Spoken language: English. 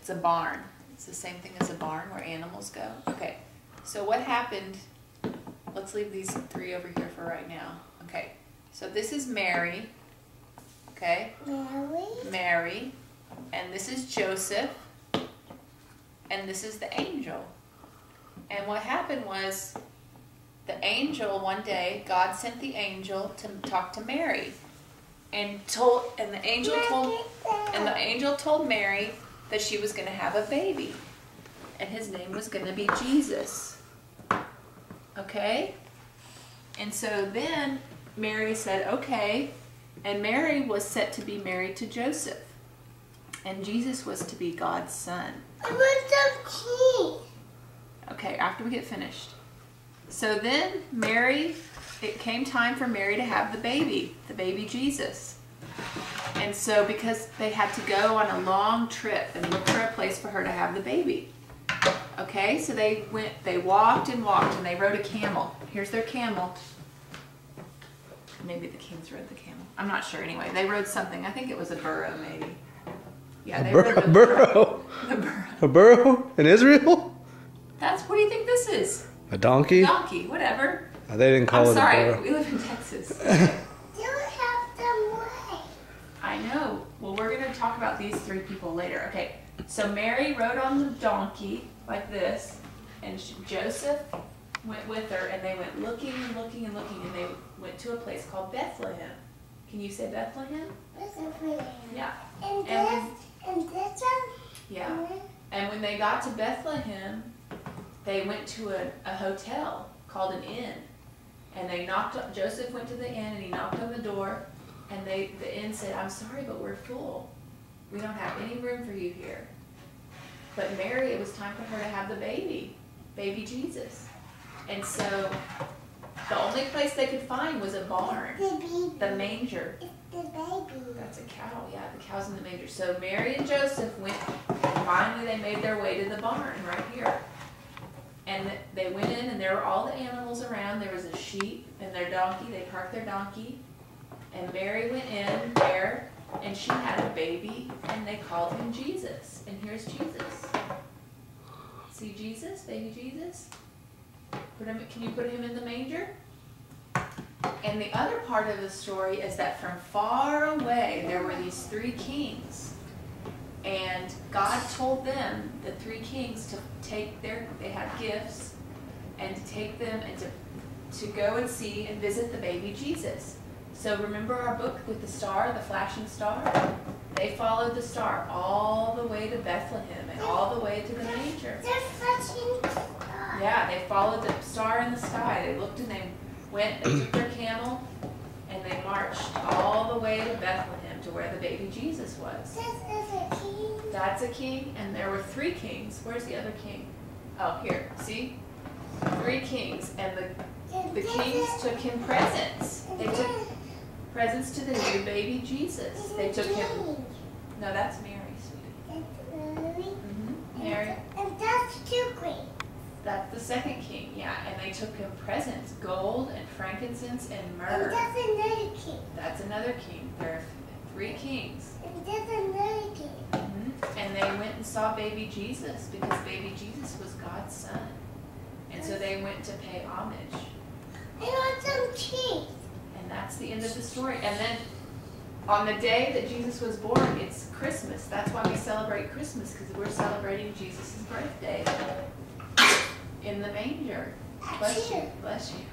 It's a barn. It's the same thing as a barn where animals go. Okay, so what happened? Let's leave these three over here for right now. Okay, so this is Mary. Okay? Mary. And this is Joseph. And this is the angel. And what happened was the angel, one day, God sent the angel to talk to Mary. And the angel told Mary that she was going to have a baby. And his name was going to be Jesus. Okay? And so then Mary said, okay. And Mary was set to be married to Joseph. And Jesus was to be God's son. Okay, after we get finished. So then it came time for Mary to have the baby Jesus. And so because they had to go on a long trip and look for a place for her to have the baby. Okay, so they walked and walked and they rode a camel. Here's their camel. Maybe the kings rode the camel. I'm not sure anyway. They rode something. I think it was a burro maybe. Yeah, they rode the burro. The burro. A burro in Israel? What do you think this is? A donkey? A donkey, whatever. They didn't call it a burro. I'm sorry, we live in Texas. I know. Well, we're going to talk about these three people later. Okay, so Mary rode on the donkey like this, and Joseph went with her, and they went looking and looking and looking, and they went to a place called Bethlehem. Can you say Bethlehem? Bethlehem. Yeah. And this one? Yeah. And when they got to Bethlehem, they went to a hotel called an inn. And Joseph went to the inn and he knocked on the door, and the inn said, I'm sorry, but we're full. We don't have any room for you here. But Mary, it was time for her to have the baby Jesus. And so the only place they could find was a barn. The manger. The baby. That's a cow, yeah, the cow's in the manger. So Mary and Joseph went, and finally they made their way to the barn right here. And they went in, and there were all the animals around. There was a sheep and their donkey. They parked their donkey. And Mary went in there, and she had a baby, and they called him Jesus. And here's Jesus. See Jesus, baby Jesus? Can you put him in the manger? And the other part of the story is that from far away, there were these three kings. And God told them, the three kings, to take they had gifts, and to take them and to go and see and visit the baby Jesus. So remember our book with the star, the flashing star? They followed the star all the way to Bethlehem and all the way to the manger. The flashing star. Yeah, they followed the star in the sky. They looked and they went and took their camel, and they marched all the way to Bethlehem to where the baby Jesus was. This is a king. That's a king, and there were three kings. Where's the other king? Oh, here. See? Three kings, and the kings took him presents. They took presents to the new baby Jesus. They took him. No, that's Mary, sweetie. That's Mary. Mary. And that's two queens. That's the second king, yeah. And they took him presents, gold and frankincense and And myrrh. that's another king. That's another king. There are three kings. And that's another king. And they went and saw baby Jesus because baby Jesus was God's son. And so they went to pay homage. I want some cheese. And that's the end of the story. And then on the day that Jesus was born, it's Christmas. That's why we celebrate Christmas, because we're celebrating Jesus' birthday in the manger. Bless you. Bless you.